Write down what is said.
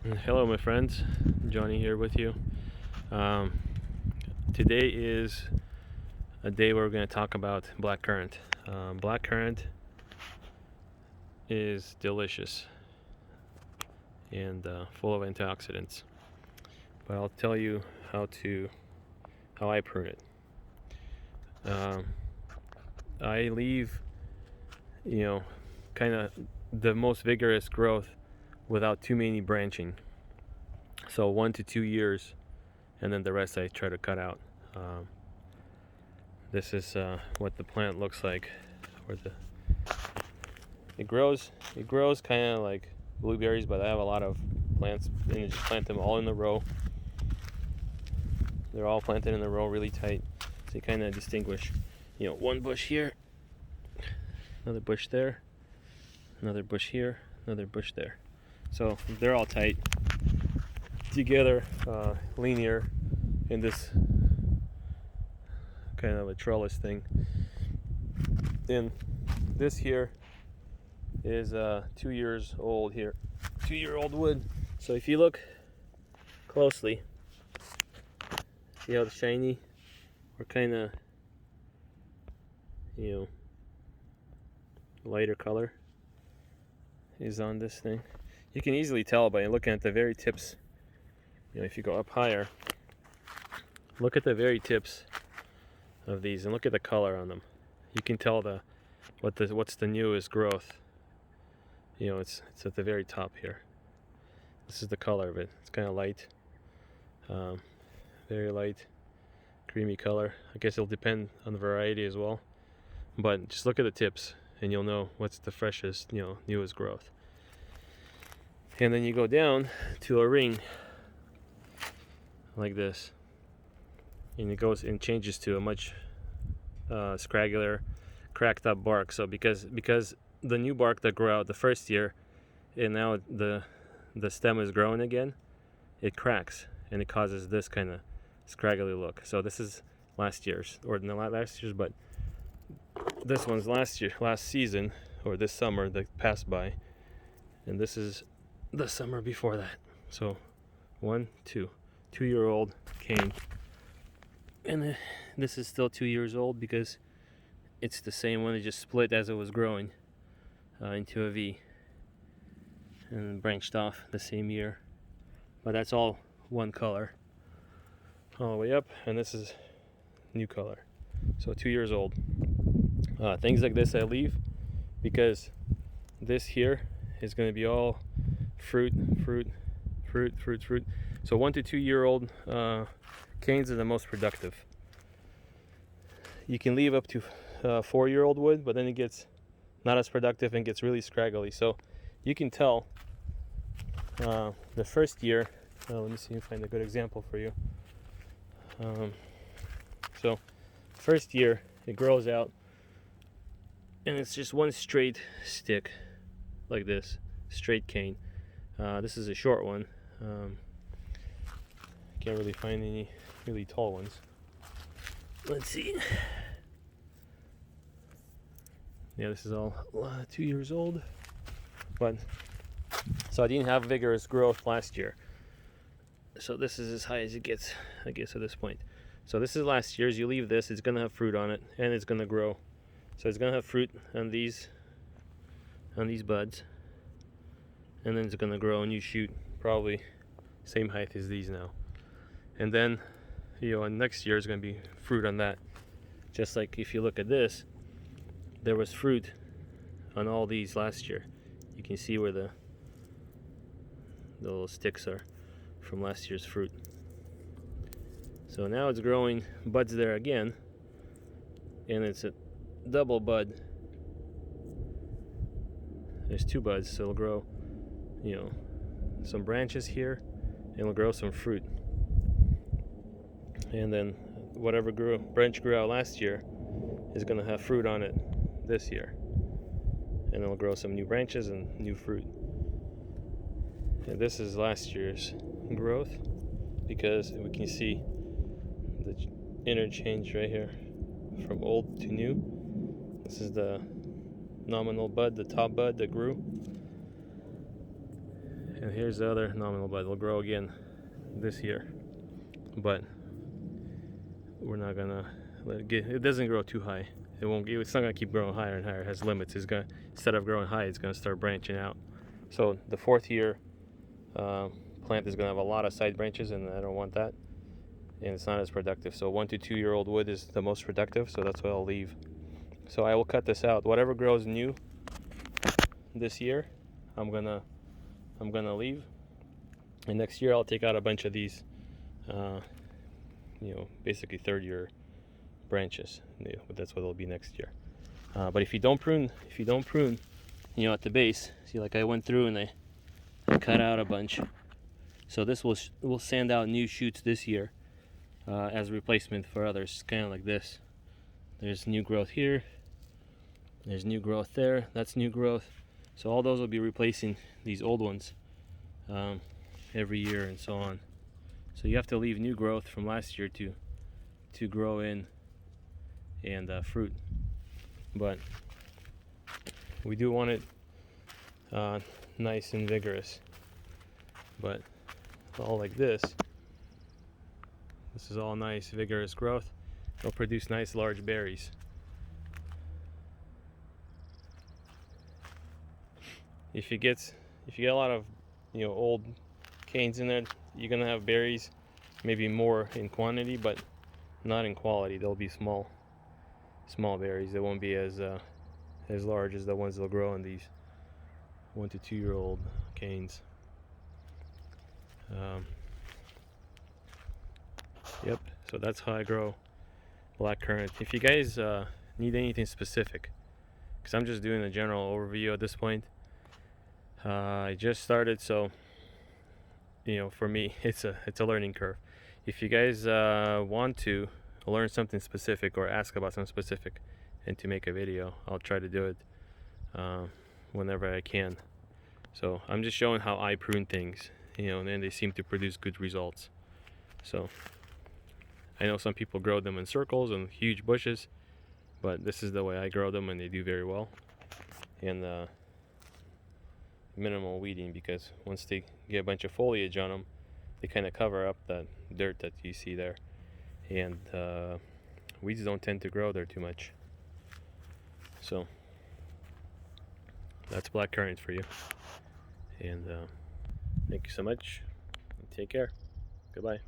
Hello, my friends. Johnny here with you. Um, Today is a day where we're going to talk about blackcurrant. Blackcurrant is delicious and full of antioxidants, but I'll tell you how I prune it. Um, I leave, you know, kind of the most vigorous growth without too many branching. So 1 to 2 years, and then the rest I try to cut out. Um, This is what the plant looks like. Where it grows kind of like blueberries, but I have a lot of plants, and you just plant them all in a row. They're all planted in a row, really tight, so you kind of distinguish. One bush here, another bush there, another bush here, another bush there. So they're all tight together, linear in this kind of a trellis thing. And this here is 2 years old here, 2-year-old wood. So if you look closely, see how shiny or kind of lighter color is on this thing. You can easily tell by looking at the very tips. If you go up higher, look at the very tips of these and look at the color on them. You can tell what's the newest growth. It's at the very top here. This is the color of it. It's kind of light, very light, creamy color. I guess it'll depend on the variety as well. But just look at the tips, and you'll know what's the freshest, newest growth. And then you go down to a ring like this, and it goes and changes to a much scraggier, cracked up bark. So because the new bark that grew out the first year, and now the stem is growing again, it cracks and it causes this kind of scraggly look. So this is last year's, or not last year's, but this one's last season, or this summer that passed by, and this is the summer before that. So 2-year-old cane, and this is still 2 years old because it's the same one. It just split as it was growing into a V and branched off the same year. But that's all one color all the way up, and this is new color. So 2 years old. Things like this I leave because this here is going to be all fruit. So 1 to 2 year old canes are the most productive. You can leave up to 4-year-old wood, but then it gets not as productive and gets really scraggly. So you can tell the first year. Let me see if I find a good example for you. So first year it grows out, and it's just one straight stick like this, straight cane. This is a short one. Can't really find any really tall ones. Let's see. Yeah, this is all 2 years old. But so I didn't have vigorous growth last year. So this is as high as it gets, I guess, at this point. So this is last year's. You leave this, it's gonna have fruit on it, and it's gonna grow. So it's gonna have fruit on these buds, and then it's gonna grow a new shoot, probably same height as these now. And then, and next year is gonna be fruit on that. Just like if you look at this, there was fruit on all these last year. You can see where the little sticks are from last year's fruit. So now it's growing buds there again, and it's a double bud. There's 2 buds, so it'll grow, some branches here, and it'll grow some fruit. And then whatever branch grew out last year is going to have fruit on it this year, and it'll grow some new branches and new fruit. And this is last year's growth because we can see the interchange right here from old to new. This is the nominal bud, the top bud that grew, And here's the other nominal bud. It'll grow again this year, but we're not gonna let it get. It doesn't grow too high. It won't. It's not gonna keep growing higher and higher. It has limits. It's gonna, instead of growing high, it's gonna start branching out. So the 4th year plant is gonna have a lot of side branches, and I don't want that. And it's not as productive. So 1 to 2 year old wood is the most productive. So that's what I'll leave. So I will cut this out. Whatever grows new this year, I'm gonna leave. And next year I'll take out a bunch of these, basically 3rd year branches. That's what it'll be next year. But if you don't prune, at the base, see, like I went through and I cut out a bunch. So this will send out new shoots this year as a replacement for others, kind of like this. There's new growth here. There's new growth there. That's new growth. So all those will be replacing these old ones every year and so on. So you have to leave new growth from last year to grow in and fruit. But we do want it nice and vigorous. But all like this. This is all nice, vigorous growth. It'll produce nice large berries. If you get a lot of old canes in there, you're gonna have berries, maybe more in quantity, but not in quality. They'll be small berries. They won't be as large as the ones that'll grow in these 1 to 2 year old canes. Yep. So that's how I grow blackcurrant. If you guys need anything specific, because I'm just doing a general overview at this point. I just started, so for me it's a learning curve. If you guys want to learn something specific or ask about something specific and to make a video, I'll try to do it whenever I can. So I'm just showing how I prune things, and they seem to produce good results. So I know some people grow them in circles and huge bushes, but this is the way I grow them, and they do very well. And minimal weeding, because once they get a bunch of foliage on them, they kind of cover up that dirt that you see there, and weeds don't tend to grow there too much. So that's blackcurrant for you, and thank you so much, and take care. Goodbye.